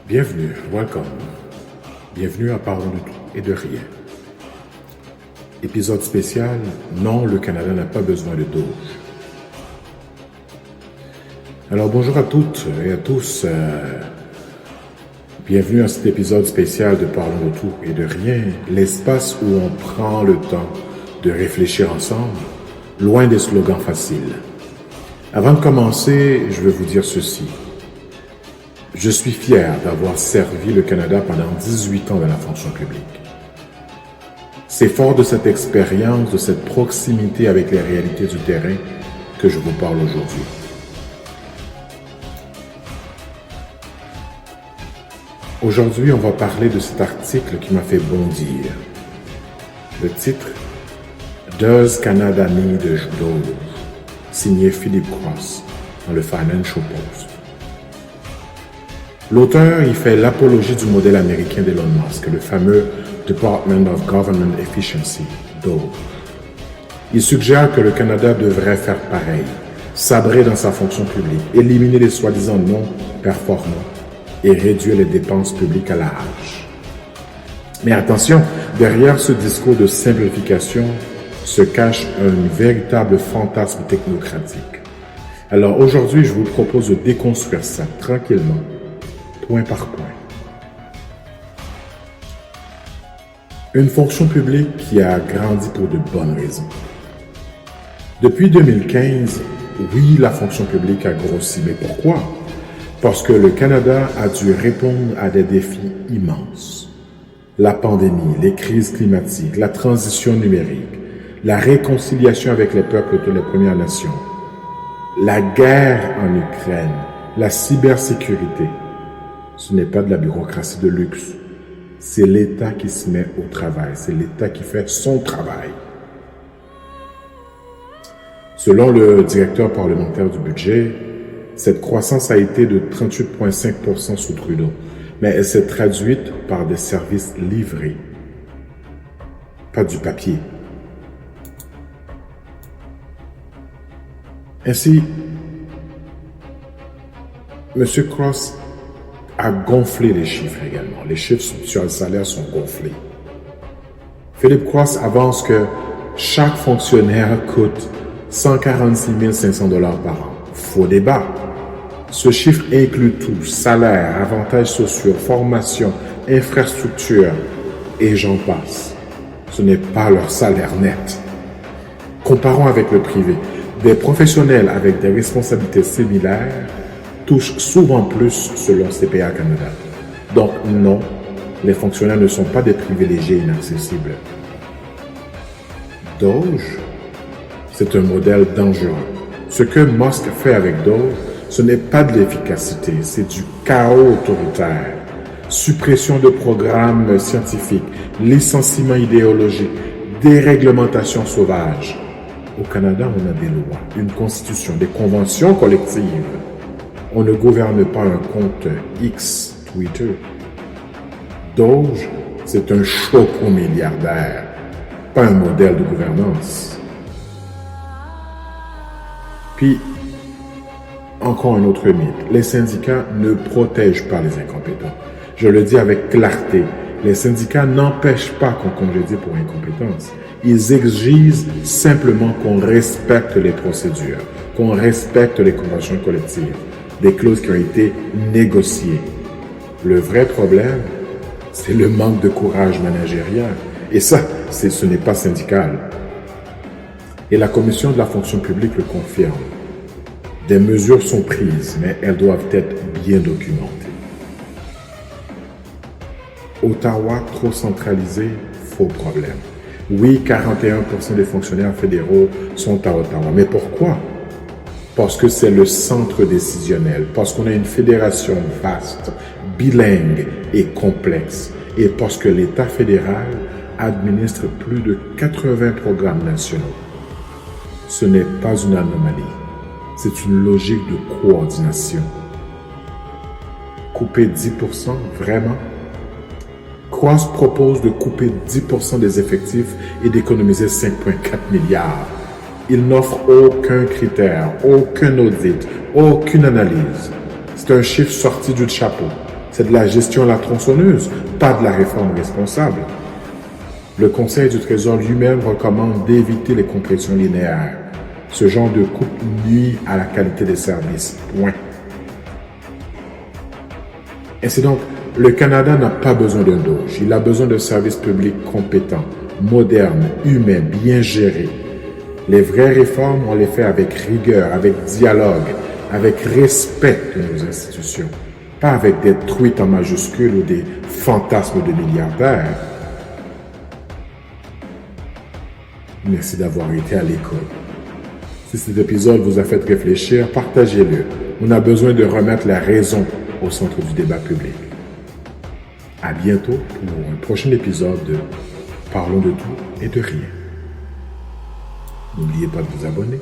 Bienvenue, welcome. Bienvenue à Parlons de tout et de rien. Épisode spécial, non, le Canada n'a pas besoin de Doge. Alors bonjour à toutes et à tous. Bienvenue à cet épisode spécial de Parlons de tout et de rien, l'espace où on prend le temps de réfléchir ensemble, loin des slogans faciles. Avant de commencer, je veux vous dire ceci. Je suis fier d'avoir servi le Canada pendant 18 ans dans la fonction publique. C'est fort de cette expérience, de cette proximité avec les réalités du terrain que je vous parle aujourd'hui. Aujourd'hui, on va parler de cet article qui m'a fait bondir. Le titre « Does Canada need a Doge ?» signé Philip Cross dans le Financial Post. L'auteur y fait l'apologie du modèle américain d'Elon Musk, le fameux Department of Government Efficiency, DOGE. Il suggère que le Canada devrait faire pareil, sabrer dans sa fonction publique, éliminer les soi-disant non performants et réduire les dépenses publiques à la hache. Mais attention, derrière ce discours de simplification se cache un véritable fantasme technocratique. Alors aujourd'hui, je vous propose de déconstruire ça tranquillement, point par point. Une fonction publique qui a grandi pour de bonnes raisons. Depuis 2015, oui, la fonction publique a grossi, mais pourquoi? Parce que le Canada a dû répondre à des défis immenses. La pandémie, les crises climatiques, la transition numérique, la réconciliation avec les peuples de les Premières Nations, la guerre en Ukraine, la cybersécurité. Ce n'est pas de la bureaucratie de luxe. C'est l'État qui se met au travail. C'est l'État qui fait son travail. Selon le directeur parlementaire du budget, cette croissance a été de 38,5% sous Trudeau, mais elle s'est traduite par des services livrés, pas du papier. Ainsi, M. Cross a gonflé les chiffres également. Les chiffres sur le salaire sont gonflés. Philip Cross avance que chaque fonctionnaire coûte 146 500 $ par an. Faux débat. Ce chiffre inclut tout, salaire, avantages sociaux, formation, infrastructure, et j'en passe. Ce n'est pas leur salaire net. Comparons avec le privé. Des professionnels avec des responsabilités similaires touchent souvent plus selon CPA Canada. Donc non, les fonctionnaires ne sont pas des privilégiés inaccessibles. Doge, c'est un modèle dangereux. Ce que Musk fait avec Doge, ce n'est pas de l'efficacité, c'est du chaos autoritaire. Suppression de programmes scientifiques, licenciement idéologique, déréglementation sauvage. Au Canada, on a des lois, une constitution, des conventions collectives. On ne gouverne pas un compte X Twitter. Doge, c'est un choco milliardaire, pas un modèle de gouvernance. Puis, encore un autre mythe. Les syndicats ne protègent pas les incompétents. Je le dis avec clarté. Les syndicats n'empêchent pas qu'on congédie pour incompétence. Ils exigent simplement qu'on respecte les procédures, qu'on respecte les conventions collectives, des clauses qui ont été négociées. Le vrai problème, c'est le manque de courage managérial. Et ça, ce n'est pas syndical. Et la Commission de la fonction publique le confirme. Des mesures sont prises, mais elles doivent être bien documentées. Ottawa, trop centralisé, faux problème. Oui, 41% des fonctionnaires fédéraux sont à Ottawa. Mais pourquoi? Parce que c'est le centre décisionnel, parce qu'on a une fédération vaste, bilingue et complexe, et parce que l'État fédéral administre plus de 80 programmes nationaux. Ce n'est pas une anomalie, c'est une logique de coordination. Couper 10%, vraiment? Cross propose de couper 10% des effectifs et d'économiser 5,4 milliards. Il n'offre aucun critère, aucun audit, aucune analyse. C'est un chiffre sorti du chapeau. c'est de la gestion à la tronçonneuse, pas de la réforme responsable. Le Conseil du Trésor lui-même recommande d'éviter les compressions linéaires. Ce genre de coupe nuit à la qualité des services. Point. Ainsi donc, le Canada n'a pas besoin d'un doge. Il a besoin de services publics compétents, modernes, humains, bien gérés. Les vraies réformes, on les fait avec rigueur, avec dialogue, avec respect de nos institutions. Pas avec des truites en majuscules ou des fantasmes de milliardaires. Merci d'avoir été à l'école. Si cet épisode vous a fait réfléchir, partagez-le. On a besoin de remettre la raison au centre du débat public. À bientôt pour un prochain épisode de Parlons de tout et de rien. N'oubliez pas de vous abonner.